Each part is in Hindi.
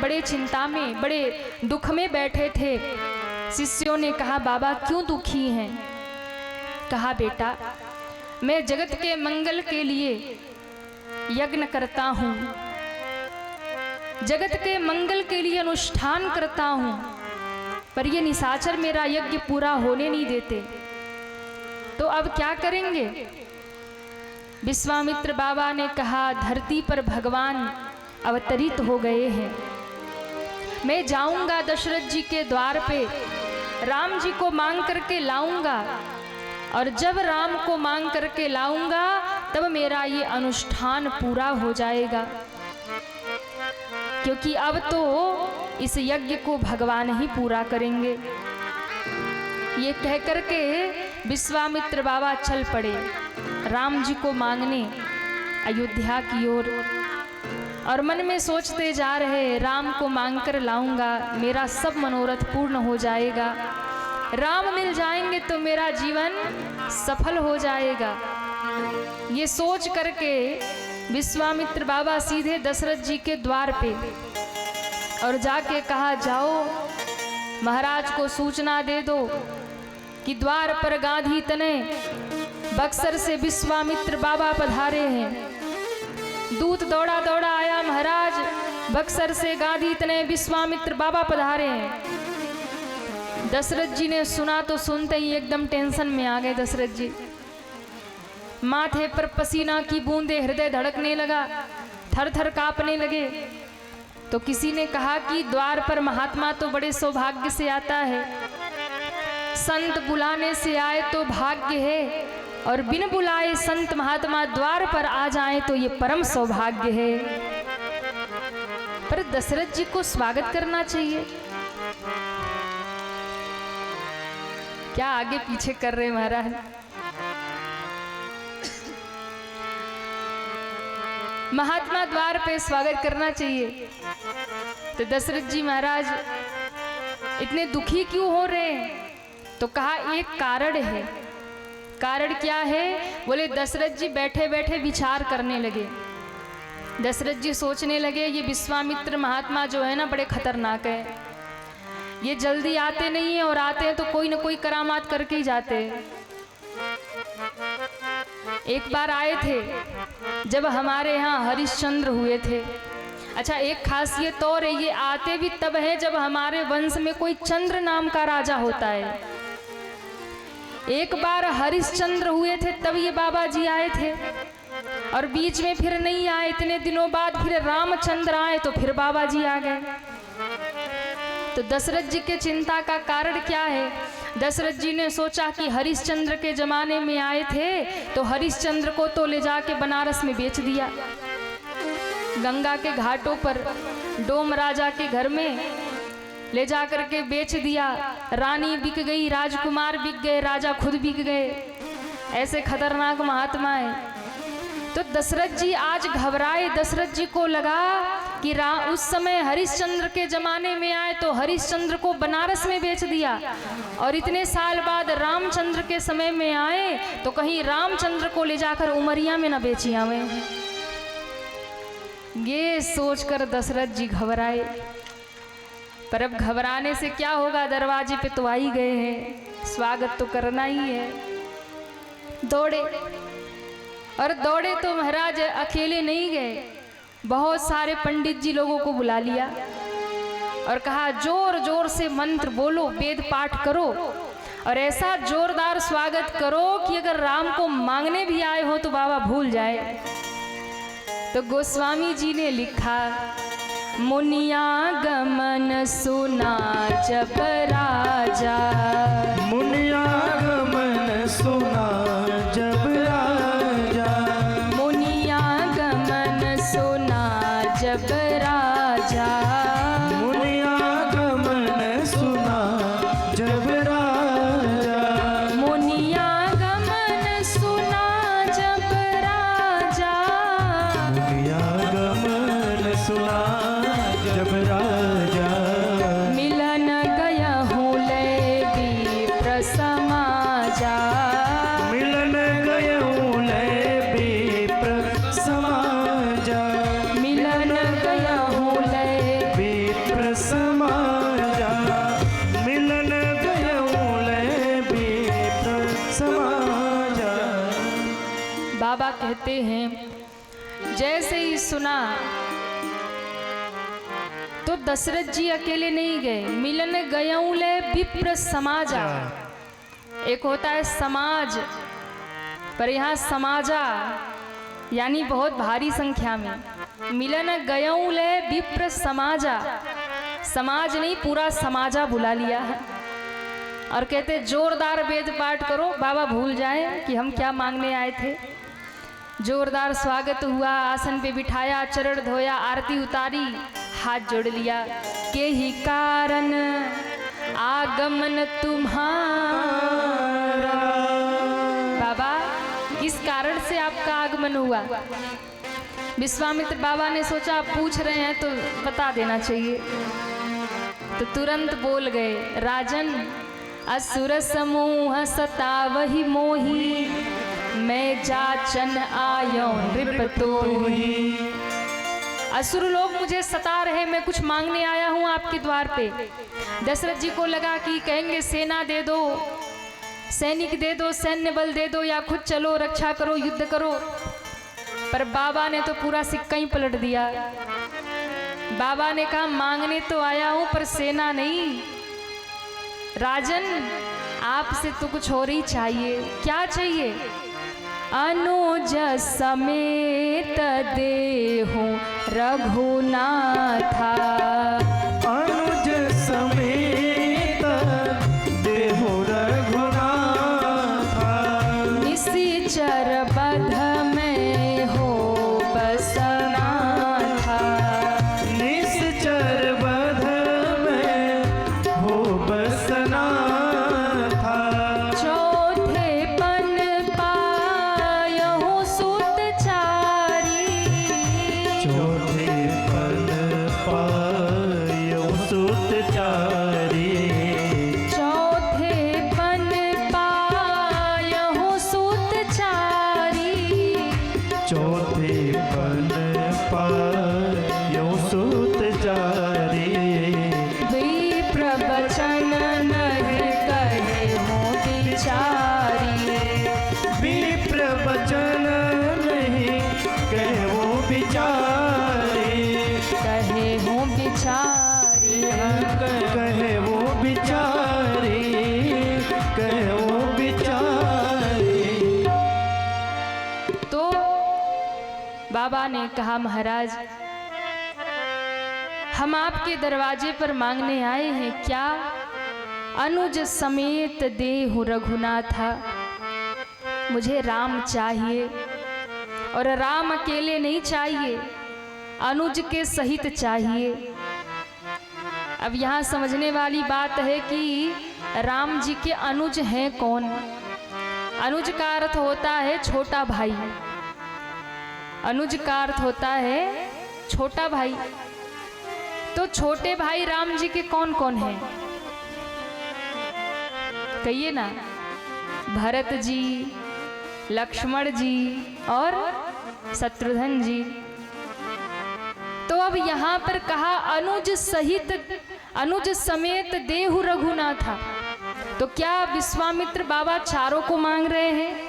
बड़े चिंता में, बड़े दुख में बैठे थे। शिष्यों ने कहा, बाबा क्यों दुखी हैं? कहा, बेटा मैं जगत के मंगल के लिए यज्ञ करता हूँ, जगत के मंगल के लिए अनुष्ठान करता हूँ, पर ये निशाचर मेरा यज्ञ पूरा होने नहीं देते, तो अब क्या करेंगे? विश्वामित्र बाबा ने कहा, धरती पर भगवान अवतरित हो गए हैं, मैं जाऊंगा दशरथ जी के द्वार पे, राम जी को मांग करके लाऊंगा, और जब राम को मांग करके लाऊंगा तब मेरा ये अनुष्ठान पूरा हो जाएगा, क्योंकि अब तो इस यज्ञ को भगवान ही पूरा करेंगे। ये कह करके विश्वामित्र बाबा चल पड़े राम जी को मांगने अयोध्या की ओर, और मन में सोचते जा रहे, राम को मांग कर लाऊंगा, मेरा सब मनोरथ पूर्ण हो जाएगा, राम मिल जाएंगे तो मेरा जीवन सफल हो जाएगा। ये सोच करके विश्वामित्र बाबा सीधे दशरथ जी के द्वार पे और जाके कहा, जाओ महाराज को सूचना दे दो कि द्वार पर गांधी तने बक्सर से विश्वामित्र बाबा पधारे हैं। दूत दौड़ा दौड़ा आया, महाराज बक्सर से गांधी तने विश्वामित्र बाबा पधारे हैं। दशरथ जी ने सुना तो सुनते ही एकदम टेंशन में आ गए। दशरथ जी माथे पर पसीना की बूंदे, हृदय धड़कने लगा, थर थर कांपने लगे। तो किसी ने कहा कि द्वार पर महात्मा तो बड़े सौभाग्य से आता है, संत बुलाने से आए तो भाग्य है, और बिन बुलाए संत महात्मा द्वार पर आ जाएं तो ये परम सौभाग्य है। पर दशरथ जी को स्वागत करना चाहिए। क्या आगे पीछे कर रहे महाराज? महात्मा द्वार पे स्वागत करना चाहिए। तो दशरथ जी महाराज इतने दुखी क्यों हो रहे हैं? तो कहा, एक कारण है। कारण क्या है? बोले दशरथ जी बैठे बैठे विचार करने लगे। दशरथ जी सोचने लगे, ये विश्वामित्र महात्मा जो है ना, बड़े खतरनाक है, ये जल्दी आते नहीं है, और आते हैं तो कोई ना कोई करामात करके ही जाते हैं। एक बार आए थे जब हमारे यहाँ हरिश्चंद्र हुए थे। अच्छा, एक खासियत और है, ये आते भी तब है जब हमारे वंश में कोई चंद्र नाम का राजा होता है। एक बार हरिश्चंद्र हुए थे तब ये बाबा जी आए थे, और बीच में फिर नहीं आए। इतने दिनों बाद फिर रामचंद्र आए तो फिर बाबा जी आ गए। तो दशरथ जी के चिंता का कारण क्या है? दशरथ जी ने सोचा कि हरिश्चंद्र के जमाने में आए थे तो हरिश्चंद्र को तो ले जाके बनारस में बेच दिया। गंगा के घाटों पर डोम राजा के घर में ले जा करके बेच दिया। रानी बिक गई, राजकुमार बिक गए, राजा खुद बिक गए। ऐसे खतरनाक महात्मा है। तो दशरथ जी आज घबराए। दशरथ जी को लगा कि उस समय हरिश्चंद्र के जमाने में आए तो हरिश्चंद्र को बनारस में बेच दिया, और इतने साल बाद रामचंद्र के समय में आए तो कहीं रामचंद्र को ले जाकर उमरिया में न बेची हमें। ये सोचकर दशरथ जी घबराए। पर अब घबराने से क्या होगा, दरवाजे पे तो आ ही गए हैं, स्वागत तो करना ही है। दौड़े, और दौड़े तो महाराज अकेले नहीं गए, बहुत सारे पंडित जी लोगों को बुला लिया और कहा, जोर जोर से मंत्र बोलो, वेद पाठ करो, और ऐसा जोरदार स्वागत करो कि अगर राम को मांगने भी आए हो तो बाबा भूल जाए। तो गोस्वामी जी ने लिखा, मुनिया गमन सुना जब राजा, मुनिया गमन सुना जब राजा, मुनिया गमन सुना जब राजा, मुनिया गमन सुना जब राजा, मुनिया गमन सुना जब राजा, मुनिया गमन सुना जब राजा, मिलन गया हूँ ले विप्र समाजा, मिलन गयूं ले विप्र समाजा, मिलन गया हूँ ले समाजा मिलन गयऊं ले विप्र समाजा। बाबा कहते हैं जैसे ही सुना तो दशरथ जी अकेले नहीं गए, मिलन गयऊं ले विप्र समाजा। एक होता है समाज, पर यहाँ समाजा यानी बहुत भारी संख्या में। मिलन गयऊं ले विप्र समाजा, समाज नहीं पूरा समाजा बुला लिया है। और कहते जोरदार वेद पाठ करो, बाबा भूल जाए कि हम क्या मांगने आए थे। जोरदार स्वागत हुआ, आसन पे बिठाया, चरण धोया, आरती उतारी, हाथ जोड़ लिया। के ही कारण आगमन तुम्हारा, बाबा किस कारण से आपका आगमन हुआ। विश्वामित्र बाबा ने सोचा आप पूछ रहे हैं तो बता देना चाहिए, तो तुरंत बोल गए, राजन असुर समूह सतावहि मोही, मैं जाचन आयो नृप तोही। असुर लोग मुझे सता रहे, मैं कुछ मांगने आया हूँ आपके द्वार पे। दशरथ जी को लगा कि कहेंगे सेना दे दो, सैनिक दे दो, सैन्य बल दे दो, या खुद चलो रक्षा करो, युद्ध करो। पर बाबा ने तो पूरा सिक्का ही पलट दिया। बाबा ने कहा मांगने तो आया हूँ पर सेना नहीं। राजन आपसे तो कुछ और ही चाहिए। क्या चाहिए? अनुज समेत देहु रघुनाथा, अनुज समेत देहु रघुनाथा, निशिचर बध में हो बसना था, निश्चर बध में हो बसना था। चौथे पन पायहु सुतचारी, चौथे पन पायहु सुतचारी, चौथे पन पायहु सुतचारी, चौथे पन पायहु सुतचारी। विप्र बचन नहीं कहे हो बिचारी, विप्र वचन नहीं कहवो बिचारे, कहे हो बिचारी। कहे वो बिचारे, कहे वो बिचारे। तो बाबा ने कहा महाराज हम आपके दरवाजे पर मांगने आए हैं, क्या? अनुज समेत देहु रघुनाथा, मुझे राम चाहिए, और राम अकेले नहीं चाहिए, अनुज के सहित चाहिए। अब यहाँ समझने वाली बात है कि राम जी के अनुज हैं कौन। अनुज का अर्थ होता है छोटा भाई, अनुज का अर्थ होता है छोटा भाई। तो छोटे भाई राम जी के कौन कौन हैं? कहिए ना। भरत जी, लक्ष्मण जी और शत्रुघ्न जी। तो अब यहाँ पर कहा अनुज सहित, अनुज समेत देहु रघुनाथा। तो क्या विश्वामित्र बाबा चारों को मांग रहे हैं?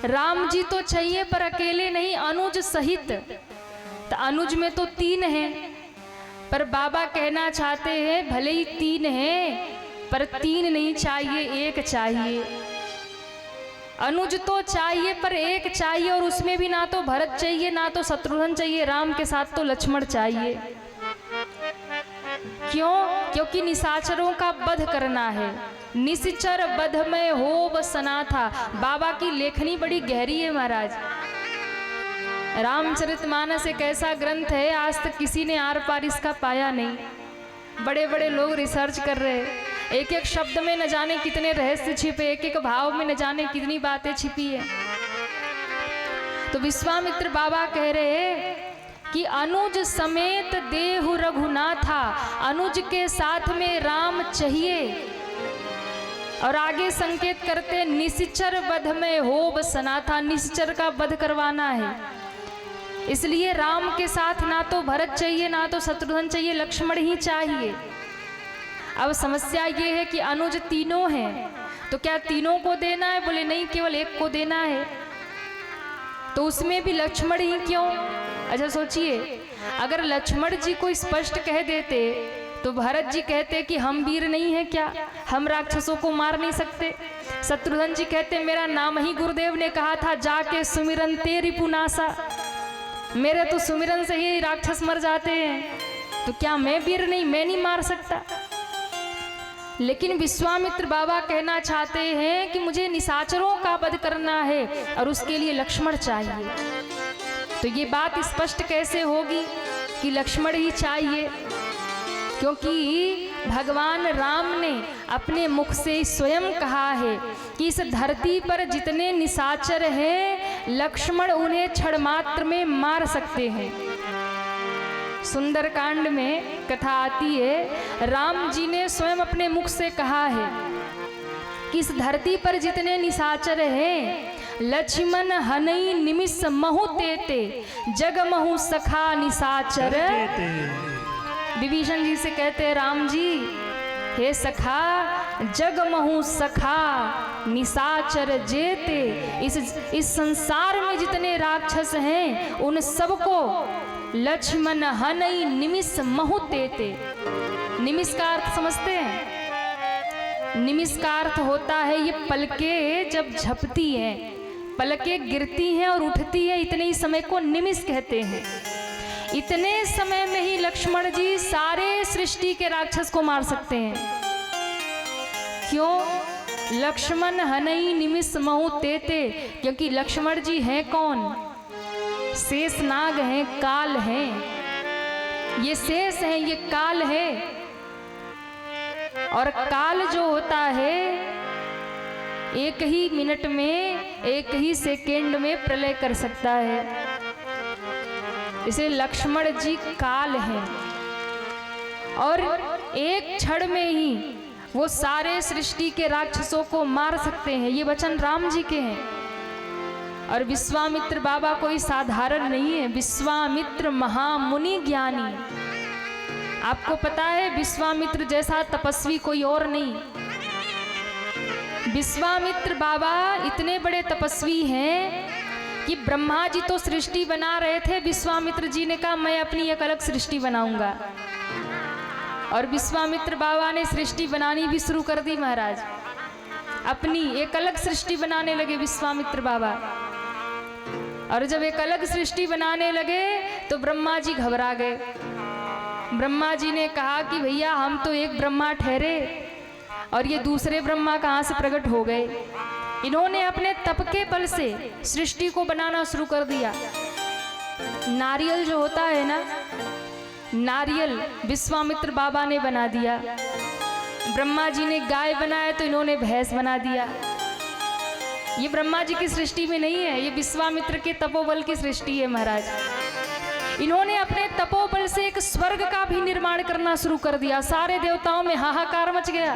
राम जी तो चाहिए पर अकेले नहीं, अनुज सहित। तो अनुज में तो 3 हैं, पर बाबा कहना चाहते हैं भले ही 3 हैं पर 3 नहीं चाहिए, 1 चाहिए। अनुज तो चाहिए पर 1 चाहिए, और उसमें भी ना तो भरत चाहिए ना तो शत्रुघ्न चाहिए, राम के साथ तो लक्ष्मण चाहिए। क्यों? क्योंकि निशाचरों का वध करना है। निश्चर वध में हो बसना था। बाबा की लेखनी बड़ी गहरी है महाराज। रामचरितमानस एक ऐसा ग्रंथ है, आज तक किसी ने आर पार इसका पाया नहीं। बड़े बड़े लोग रिसर्च कर रहे हैं, एक एक शब्द में न जाने कितने रहस्य छिपे, एक एक भाव में न जाने कितनी बातें छिपी है। तो विश्वामित्र बाबा कह रहे हैं कि अनुज समेत देहु रघुनाथा, अनुज के साथ में राम चाहिए। और आगे संकेत करते निश्चर वध में हो बसना था, निश्चर का वध करवाना है। इसलिए राम के साथ ना तो भरत चाहिए, ना तो शत्रुघ्न चाहिए, लक्ष्मण ही चाहिए। अब समस्या ये है कि अनुज तीनों हैं, तो क्या तीनों को देना है? बोले नहीं, केवल एक को देना है। तो उसमें भी लक्ष्मण ही क्यों? अच्छा सोचिए, अगर लक्ष्मण जी को स्पष्ट कह देते तो भरत जी कहते कि हम वीर नहीं हैं क्या, हम राक्षसों को मार नहीं सकते। शत्रुघ्न जी कहते मेरा नाम ही गुरुदेव ने कहा था, जाके सुमिरन तेरी पुनासा, मेरे तो सुमिरन से ही राक्षस मर जाते हैं, तो क्या मैं वीर नहीं, मैं नहीं मार सकता। लेकिन विश्वामित्र बाबा कहना चाहते हैं कि मुझे निशाचरों का वध करना है और उसके लिए लक्ष्मण चाहिए। तो ये बात स्पष्ट कैसे होगी कि लक्ष्मण ही चाहिए? क्योंकि भगवान राम ने अपने मुख से स्वयं कहा है कि इस धरती पर जितने निशाचर हैं, लक्ष्मण उन्हें क्षण मात्र में मार सकते हैं। सुंदरकांड में कथा आती है, राम जी ने स्वयं अपने मुख से कहा है कि इस धरती पर जितने निशाचर हैं, लक्ष्मण हनई निमिष महु तेते, जग महु सखा निशाचर। विभीषण जी से कहते हैं, राम जी हे सखा, जग महु सखा निशाचर जेते, इस संसार में जितने राक्षस हैं उन सबको लक्ष्मण हनई निमिष महु तेते। निमिष का अर्थ समझते हैं? निमिष का अर्थ होता है ये पलके जब झपती हैं, पलके गिरती हैं और उठती है, इतने ही समय को निमिष कहते हैं। इतने समय में ही लक्ष्मण जी सारे सृष्टि के राक्षस को मार सकते हैं। क्यों? लक्ष्मण हनई निमिष महु तेते, क्योंकि लक्ष्मण जी हैं कौन? शेषनाग हैं, काल हैं। ये शेष हैं, ये काल है। और काल जो होता है एक ही मिनट में, एक ही सेकेंड में प्रलय कर सकता है। इसे लक्ष्मण जी काल हैं और एक क्षण में ही वो सारे सृष्टि के राक्षसों को मार सकते हैं। ये वचन राम जी के हैं। और विश्वामित्र बाबा कोई साधारण नहीं है, विश्वामित्र महामुनि ज्ञानी। आपको पता है विश्वामित्र जैसा तपस्वी कोई और नहीं। विश्वामित्र बाबा इतने बड़े तपस्वी हैं कि ब्रह्मा जी तो सृष्टि बना रहे थे, विश्वामित्र जी ने कहा मैं अपनी एक अलग सृष्टि बनाऊंगा। और विश्वामित्र बाबा ने सृष्टि बनानी भी शुरू कर दी महाराज, अपनी एक अलग सृष्टि बनाने लगे विश्वामित्र बाबा। और जब एक अलग सृष्टि बनाने लगे तो ब्रह्मा जी घबरा गए। ब्रह्मा जी ने कहा कि भैया हम तो एक ब्रह्मा ठहरे और ये दूसरे ब्रह्मा कहाँ से प्रकट हो गए। इन्होंने अपने तप के बल से सृष्टि को बनाना शुरू कर दिया। नारियल जो होता है ना, नारियल विश्वामित्र बाबा ने बना दिया। ब्रह्मा जी ने गाय बनाया तो इन्होंने भैंस बना दिया। ये ब्रह्मा जी की सृष्टि में नहीं है, ये विश्वामित्र के तपोबल की सृष्टि है महाराज। इन्होंने अपने तपोबल से एक स्वर्ग का भी निर्माण करना शुरू कर दिया। सारे देवताओं में हाहाकार मच गया।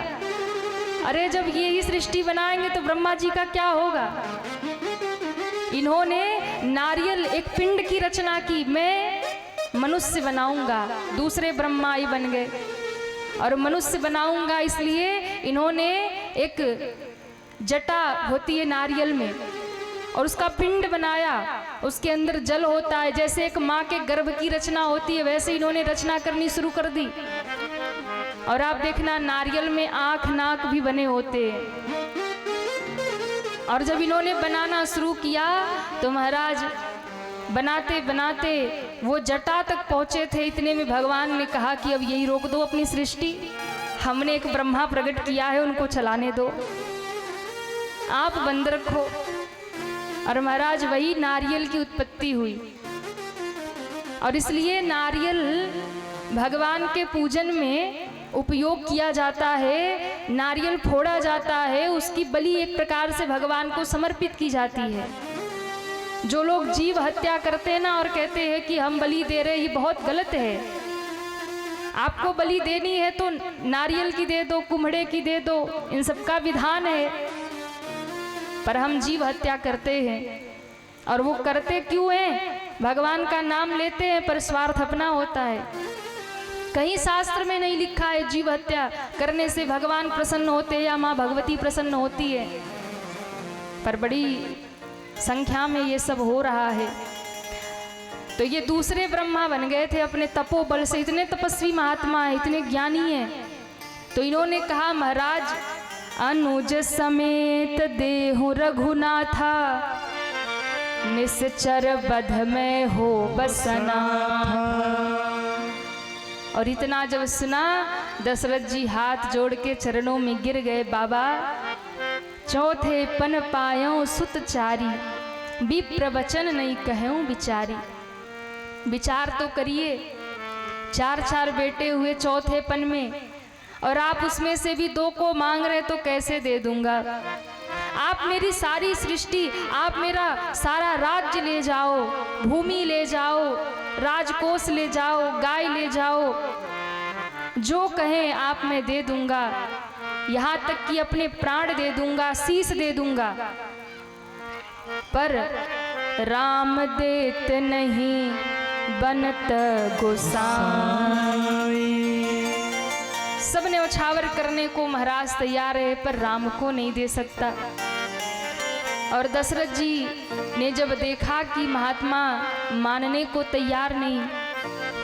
अरे जब ये ही सृष्टि बनाएंगे तो ब्रह्मा जी का क्या होगा। इन्होंने नारियल एक पिंड की रचना की, मैं मनुष्य बनाऊंगा। दूसरे ब्रह्मा ही बन गए और मनुष्य बनाऊंगा, इसलिए इन्होंने एक जटा होती है नारियल में और उसका पिंड बनाया। उसके अंदर जल होता है, जैसे एक माँ के गर्भ की रचना होती है वैसे इन्होंने रचना करनी शुरू कर दी। और आप देखना नारियल में आँख नाक भी बने होते हैं। और जब इन्होंने बनाना शुरू किया तो महाराज बनाते बनाते वो जटा तक पहुँचे थे। इतने में भगवान ने कहा कि अब यही रोक दो अपनी सृष्टि, हमने एक ब्रह्मा प्रकट किया है, उनको चलाने दो, आप बंद रखो। और महाराज वही नारियल की उत्पत्ति हुई। और इसलिए नारियल भगवान के पूजन में उपयोग किया जाता है। नारियल फोड़ा जाता है, उसकी बलि एक प्रकार से भगवान को समर्पित की जाती है। जो लोग जीव हत्या करते हैं ना और कहते हैं कि हम बलि दे रहे, ये बहुत गलत है। आपको बलि देनी है तो नारियल की दे दो, कुम्हड़े की दे दो, इन सबका विधान है। पर हम जीव हत्या करते हैं और वो करते क्यों हैं? भगवान का नाम लेते हैं पर स्वार्थ अपना होता है। कहीं शास्त्र में नहीं लिखा है जीव हत्या करने से भगवान प्रसन्न होते हैं या माँ भगवती प्रसन्न होती है, पर बड़ी संख्या में ये सब हो रहा है। तो ये दूसरे ब्रह्मा बन गए थे अपने तपोबल से, इतने तपस्वी महात्मा है, इतने ज्ञानी हैं। तो इन्होंने कहा महाराज अनुज समेत देहु रघुनाथा, निश्चर बध में हो बसना। और इतना जब सुना दशरथ जी हाथ जोड़ के चरणों में गिर गए, बाबा चौथे पन पायों सुत चारी, विप्र वचन नहीं कहूं बिचारी। विचार तो करिए, 4 बेटे हुए चौथे पन में, और आप उसमें से भी 2 को मांग रहे तो कैसे दे दूंगा। आप मेरी सारी सृष्टि, आप मेरा सारा राज्य ले जाओ, भूमि ले जाओ, राजकोष ले जाओ, गाय ले जाओ, जो कहें आप मैं दे दूंगा, यहाँ तक कि अपने प्राण दे दूंगा, शीश दे दूंगा, पर राम देत नहीं बनत गोसाई। सबने उछावर करने को महाराज तैयार है, पर राम को नहीं दे सकता। और दशरथ जी ने जब देखा कि महात्मा मानने को तैयार नहीं,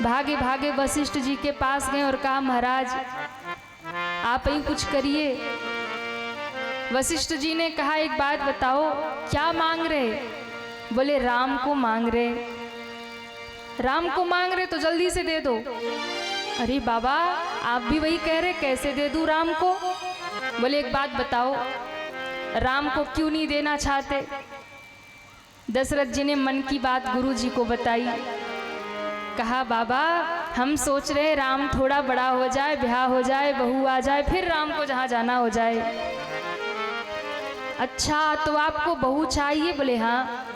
भागे भागे वशिष्ठ जी के पास गए और कहा महाराज आप ही कुछ करिए। वशिष्ठ जी ने कहा एक बात बताओ, क्या मांग रहे? बोले राम को मांग रहे। राम को मांग रहे तो जल्दी से दे दो। अरे बाबा आप भी वही कह रहे, कैसे दे दूं राम को? बोले एक बात बताओ, राम को क्यों नहीं देना चाहते? दशरथ जी ने मन की बात गुरु जी को बताई। कहा बाबा हम सोच रहे राम थोड़ा बड़ा हो जाए, ब्याह हो जाए, बहू आ जाए, फिर राम को जहाँ जाना हो जाए। अच्छा तो आपको बहू चाहिए? बोले हाँ।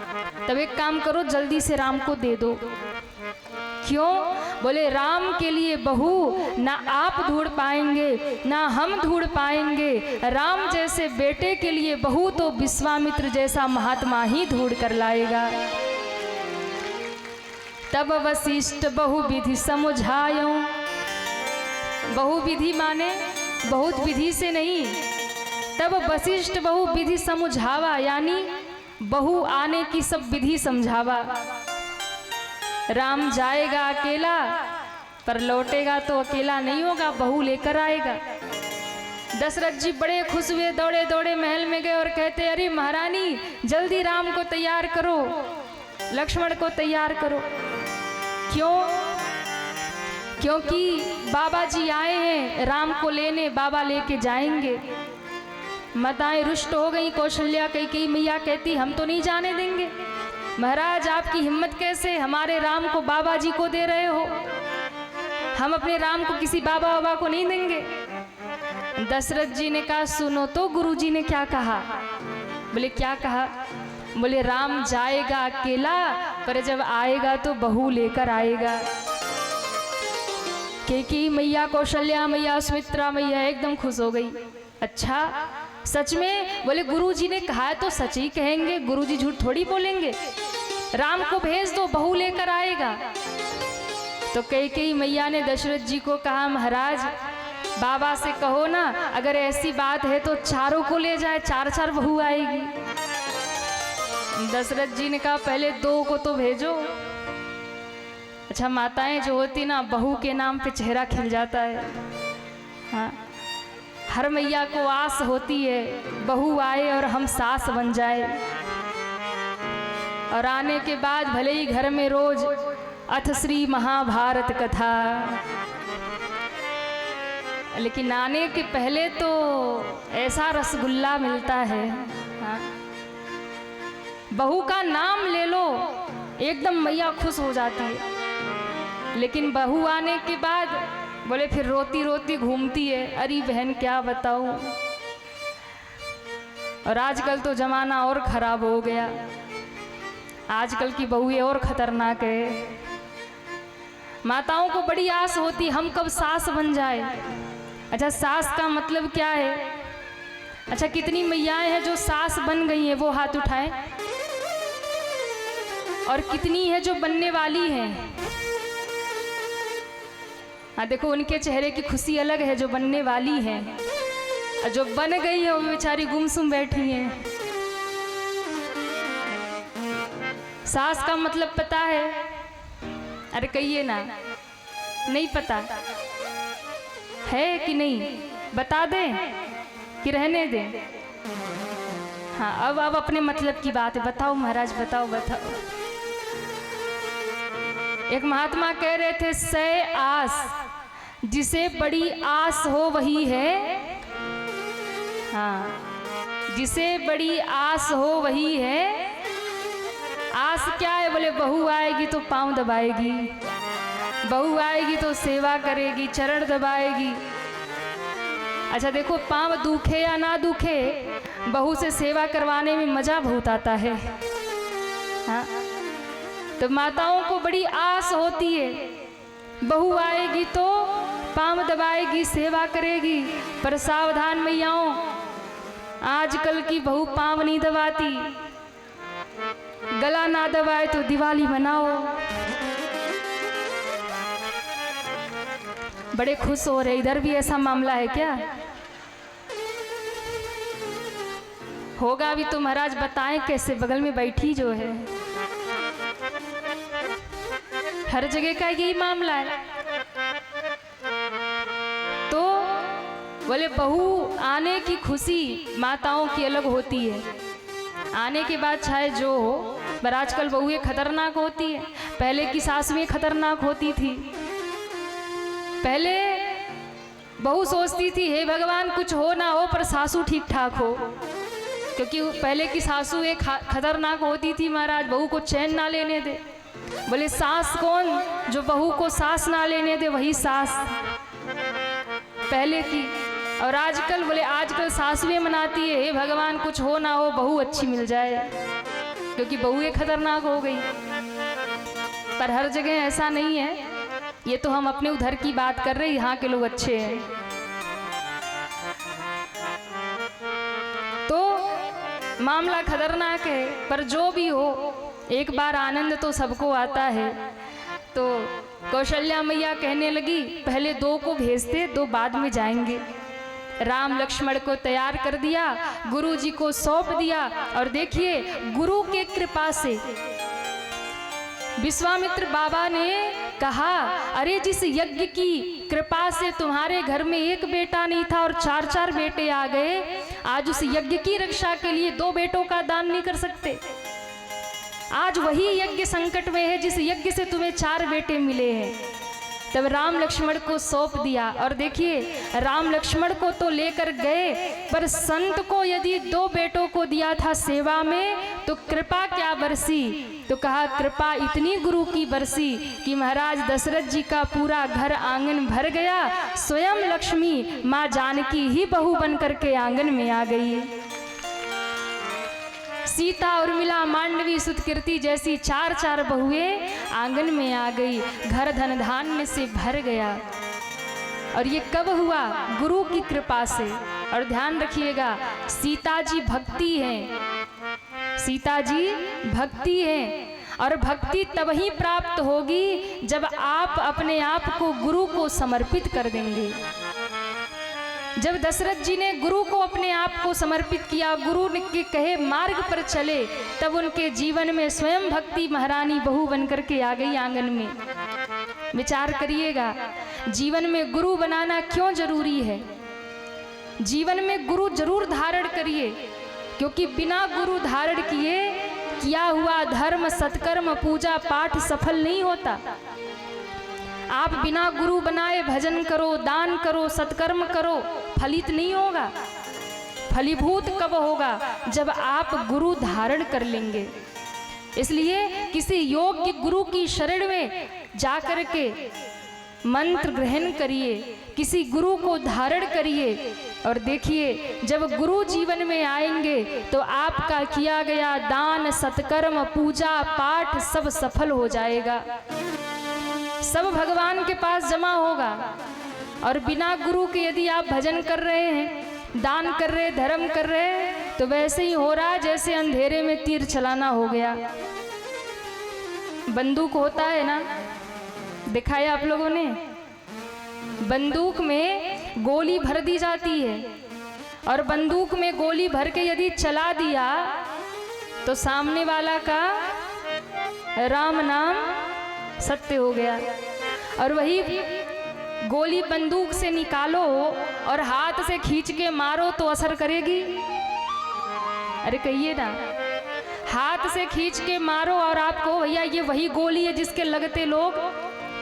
तब एक काम करो जल्दी से राम को दे दो। क्यों? बोले राम के लिए बहू ना आप ढूंढ पाएंगे ना हम ढूंढ पाएंगे, राम जैसे बेटे के लिए बहू तो विश्वामित्र जैसा महात्मा ही ढूंढ कर लाएगा। तब वशिष्ठ बहु विधि समझायो। बहु विधि माने बहुत विधि से नहीं, तब वशिष्ठ बहु विधि समझावा, यानी बहू आने की सब विधि समझावा। राम जाएगा अकेला पर लौटेगा तो अकेला नहीं होगा, बहू लेकर आएगा। दशरथ जी बड़े खुश हुए, दौड़े दौड़े महल में गए और कहते अरे महारानी जल्दी राम को तैयार करो, लक्ष्मण को तैयार करो। क्यों? क्योंकि बाबा जी आए हैं राम को लेने, बाबा लेके जाएंगे। माताएं रुष्ट हो गई, कौशल्या कैकेयी मैया कहती हम तो नहीं जाने देंगे। महाराज आपकी हिम्मत कैसे, हमारे राम को बाबा जी को दे रहे हो, हम अपने राम को किसी बाबा बाबा को नहीं देंगे। दशरथ जी ने कहा सुनो तो गुरु जी ने क्या कहा। बोले क्या कहा? बोले राम जाएगा अकेला पर जब आएगा तो बहू लेकर आएगा। कैकेयी मैया, कौशल्या मैया, सुमित्रा मैया एकदम खुश हो गई। अच्छा सच में? बोले गुरु जी ने कहा है तो सच ही कहेंगे, गुरु जी झूठ थोड़ी बोलेंगे। राम को भेज दो, बहू लेकर आएगा। तो कैकेयी मैया ने दशरथ जी को कहा महाराज बाबा से कहो ना अगर ऐसी बात है तो चारों को ले जाए, 4 बहू आएगी। दशरथ जी ने कहा पहले 2 को तो भेजो। अच्छा माताएं जो होती ना, बहू के नाम पे चेहरा खिल जाता है। हाँ, हर मैया को आस होती है बहू आए और हम सास बन जाए। और आने के बाद भले ही घर में रोज अथ श्री महाभारत कथा, लेकिन आने के पहले तो ऐसा रसगुल्ला मिलता है। हाँ? बहू का नाम ले लो एकदम मैया खुश हो जाती है, लेकिन बहू आने के बाद बोले फिर रोती रोती घूमती है। अरे बहन क्या बताऊं। और आजकल तो जमाना और खराब हो गया, आजकल की बहुएं और खतरनाक है। माताओं को बड़ी आस होती हम कब सास बन जाए। अच्छा सास का मतलब क्या है? अच्छा कितनी मैयाएं हैं जो सास बन गई हैं, वो हाथ उठाएं। और कितनी है जो बनने वाली है। हाँ देखो, उनके चेहरे की खुशी अलग है जो बनने वाली है, और जो बन गई है वो बेचारी गुमसुम बैठी है। सास का मतलब पता है? अरे कहिए ना, नहीं पता है कि नहीं? बता दें कि रहने दें? हाँ, अब अपने मतलब की बात है। बताओ महाराज, बताओ बताओ। एक महात्मा कह रहे थे, सै आस जिसे बड़ी आस हो वही है। हाँ, जिसे बड़ी आस हो वही है। आस क्या है? बोले बहू आएगी तो पाँव दबाएगी, बहू आएगी तो सेवा करेगी, चरण दबाएगी। अच्छा देखो, पाँव दुखे या ना दुखे, बहू से सेवा करवाने में मजा बहुत आता है। हाँ, तो माताओं को बड़ी आस होती है, बहू आएगी तो पाँव दबाएगी, सेवा करेगी। पर सावधान मैयाओं, आजकल की बहू पाँव नहीं दबाती, गला ना दबाए तो दिवाली मनाओ। बड़े खुश हो रहे, इधर भी ऐसा मामला है क्या? होगा भी तो महाराज बताएं कैसे? बगल में बैठी जो है, हर जगह का यही मामला है। तो बोले बहू आने की खुशी माताओं की अलग होती है। आने के बाद चाहे जो हो, पर आजकल बहुएं खतरनाक होती है। पहले की सासुएं खतरनाक होती थी। पहले बहू सोचती थी, हे भगवान कुछ हो ना हो पर सासू ठीक ठाक हो, क्योंकि पहले की सासू एक खतरनाक होती थी महाराज, बहू को चैन ना लेने दे। बोले सास कौन? जो बहू को सास ना लेने दे, वही सास पहले की। और आजकल बोले आजकल सासुएं मनाती है, हे भगवान कुछ हो ना हो बहू अच्छी मिल जाए, क्योंकि बहुएं खतरनाक हो गई। पर हर जगह ऐसा नहीं है, ये तो हम अपने उधर की बात कर रहे हैं, यहाँ के लोग अच्छे हैं। तो मामला खतरनाक है, पर जो भी हो एक बार आनंद तो सबको आता है। तो कौशल्या मैया कहने लगी, पहले 2 को भेजते, 2 बाद में जाएंगे। राम लक्ष्मण को तैयार कर दिया, गुरु जी को सौंप दिया। और देखिए गुरु के कृपा से विश्वामित्र बाबा ने कहा, अरे जिस यज्ञ की कृपा से तुम्हारे घर में एक बेटा नहीं था और 4-4 बेटे आ गए, आज उस यज्ञ की रक्षा के लिए 2 बेटों का दान नहीं कर सकते? आज वही यज्ञ संकट में है जिस यज्ञ से तुम्हें 4 बेटे मिले हैं। तब राम लक्ष्मण को सौंप दिया। और देखिए राम लक्ष्मण को तो लेकर गए, पर संत को यदि 2 बेटों को दिया था सेवा में, तो कृपा क्या बरसी? तो कहा कृपा इतनी गुरु की बरसी कि महाराज दशरथ जी का पूरा घर आंगन भर गया। स्वयं लक्ष्मी माँ जानकी ही बहू बन करके आंगन में आ गई। सीता उर्मिला मांडवी सुतकीर्ति जैसी 4-4 बहुएं आंगन में आ गई। घर धन धान्य से भर गया। और ये कब हुआ? गुरु की कृपा से। और ध्यान रखिएगा, सीता जी भक्ति हैं, सीता जी भक्ति हैं। और भक्ति तब ही प्राप्त होगी जब आप अपने आप को गुरु को समर्पित कर देंगे। जब दशरथ जी ने गुरु को अपने आप को समर्पित किया, गुरु के कहे मार्ग पर चले, तब उनके जीवन में स्वयं भक्ति महारानी बहू बनकर के आ गई आंगन में। विचार करिएगा, जीवन में गुरु बनाना क्यों जरूरी है? जीवन में गुरु जरूर धारण करिए, क्योंकि बिना गुरु धारण किए किया हुआ धर्म सत्कर्म पूजा पाठ सफल नहीं होता। आप बिना गुरु बनाए भजन करो, दान करो, सत्कर्म करो, फलित नहीं होगा। फलीभूत कब होगा? जब आप गुरु धारण कर लेंगे। इसलिए किसी योग्य गुरु की शरण में जाकर के मंत्र ग्रहण करिए, किसी गुरु को धारण करिए। और देखिए जब गुरु जीवन में आएंगे तो आपका किया गया दान सत्कर्म पूजा पाठ सब सफल हो जाएगा, सब भगवान के पास जमा होगा। और बिना गुरु के यदि आप भजन कर रहे हैं, दान कर रहे, धर्म कर रहे, तो वैसे ही हो रहा जैसे अंधेरे में तीर चलाना हो गया। बंदूक होता है ना, दिखाया आप लोगों ने। बंदूक में गोली भर दी जाती है और बंदूक में गोली भर के यदि चला दिया तो सामने वाला का राम नाम सत्य हो गया। और वही गोली बंदूक से निकालो और हाथ से खींच के मारो तो असर करेगी? अरे कहिए ना, हाथ से खींच के मारो और आपको भैया ये वही गोली है जिसके लगते लोग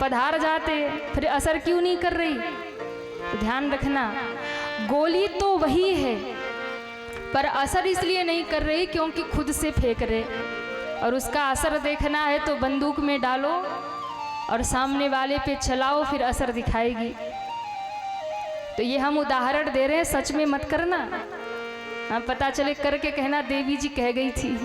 पधार जाते हैं, फिर असर क्यों नहीं कर रही? तो ध्यान रखना, गोली तो वही है पर असर इसलिए नहीं कर रही क्योंकि खुद से फेंक रहे। और उसका असर देखना है तो बंदूक में डालो और सामने वाले पे चलाओ, फिर असर दिखाएगी। तो ये हम उदाहरण दे रहे हैं, सच में मत करना। हाँ, पता चले करके कहना देवी जी कह गई थी।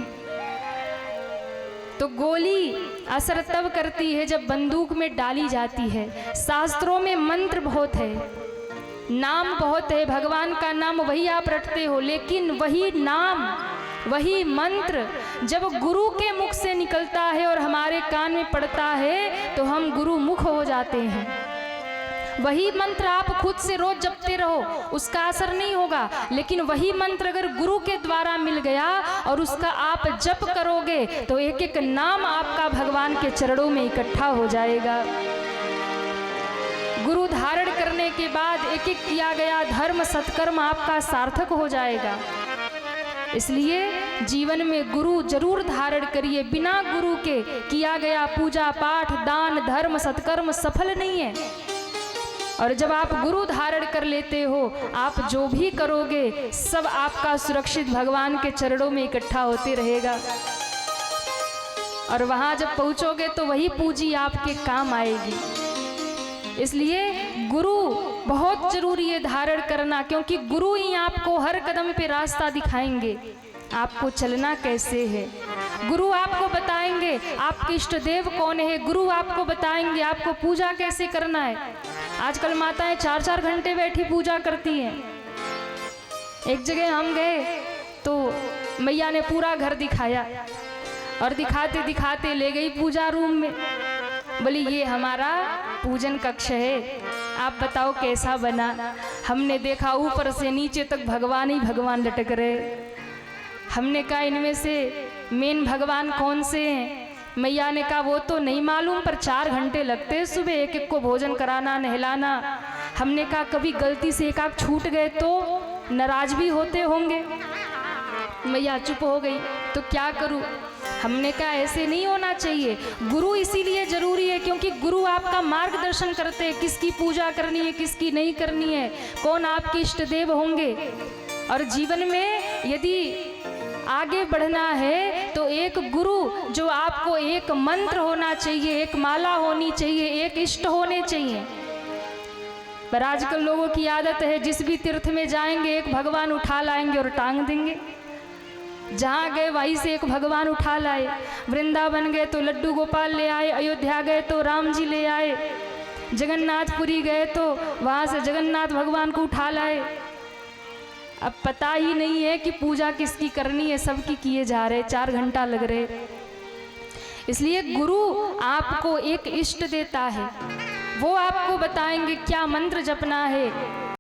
तो गोली असर तब करती है जब बंदूक में डाली जाती है। शास्त्रों में मंत्र बहुत है, नाम बहुत है, भगवान का नाम वही आप रटते हो, लेकिन वही नाम वही मंत्र जब गुरु के मुख से निकलता है और हमारे कान में पड़ता है तो हम गुरु मुख हो जाते हैं। वही मंत्र आप खुद से रोज जपते रहो, उसका असर नहीं होगा, लेकिन वही मंत्र अगर गुरु के द्वारा मिल गया और उसका आप जप करोगे तो एक एक नाम आपका भगवान के चरणों में इकट्ठा हो जाएगा। गुरु धारण करने के बाद एक एक किया गया धर्म सत्कर्म आपका सार्थक हो जाएगा। इसलिए जीवन में गुरु जरूर धारण करिए। बिना गुरु के किया गया पूजा पाठ दान धर्म सत्कर्म सफल नहीं है। और जब आप गुरु धारण कर लेते हो, आप जो भी करोगे सब आपका सुरक्षित भगवान के चरणों में इकट्ठा होते रहेगा। और वहां जब पहुंचोगे तो वही पूंजी आपके काम आएगी। इसलिए गुरु बहुत जरूरी है धारण करना, क्योंकि गुरु ही आपको हर कदम पे रास्ता दिखाएंगे, आपको चलना कैसे है। गुरु आपको बताएंगे आपके इष्ट देव कौन है, गुरु आपको बताएंगे आपको पूजा कैसे करना है। आजकल माताएं 4-4 घंटे बैठी पूजा करती हैं। एक जगह हम गए तो मैया ने पूरा घर दिखाया और दिखाते दिखाते ले गई पूजा रूम में। बोली ये हमारा पूजन कक्ष है, आप बताओ कैसा बना। हमने देखा ऊपर से नीचे तक भगवान ही भगवान लटक रहे। हमने कहा इनमें से मेन भगवान कौन से हैं? मैया ने कहा वो तो नहीं मालूम, पर 4 घंटे लगते हैं सुबह एक एक को भोजन कराना नहलाना। हमने कहा कभी गलती से एक आध छूट गए तो नाराज भी होते होंगे। मैया चुप हो गई। तो क्या करूं? हमने कहा ऐसे नहीं होना चाहिए। गुरु इसीलिए जरूरी है क्योंकि गुरु आपका मार्गदर्शन करते हैं, किसकी पूजा करनी है किसकी नहीं करनी है, कौन आपके इष्ट देव होंगे। और जीवन में यदि आगे बढ़ना है तो एक गुरु जो आपको एक मंत्र होना चाहिए, एक माला होनी चाहिए, एक इष्ट होने चाहिए। पर आजकल लोगों की आदत है जिस भी तीर्थ में जाएंगे एक भगवान उठा लाएंगे और टांग देंगे। जहाँ गए वहीं से एक भगवान उठा लाए। वृंदावन गए तो लड्डू गोपाल ले आए, अयोध्या गए तो राम जी ले आए, जगन्नाथपुरी गए तो वहाँ से जगन्नाथ भगवान को उठा लाए। अब पता ही नहीं है कि पूजा किसकी करनी है, सबकी किए जा रहे, 4 घंटा लग रहे। इसलिए गुरु आपको एक इष्ट देता है, वो आपको बताएंगे क्या मंत्र जपना है,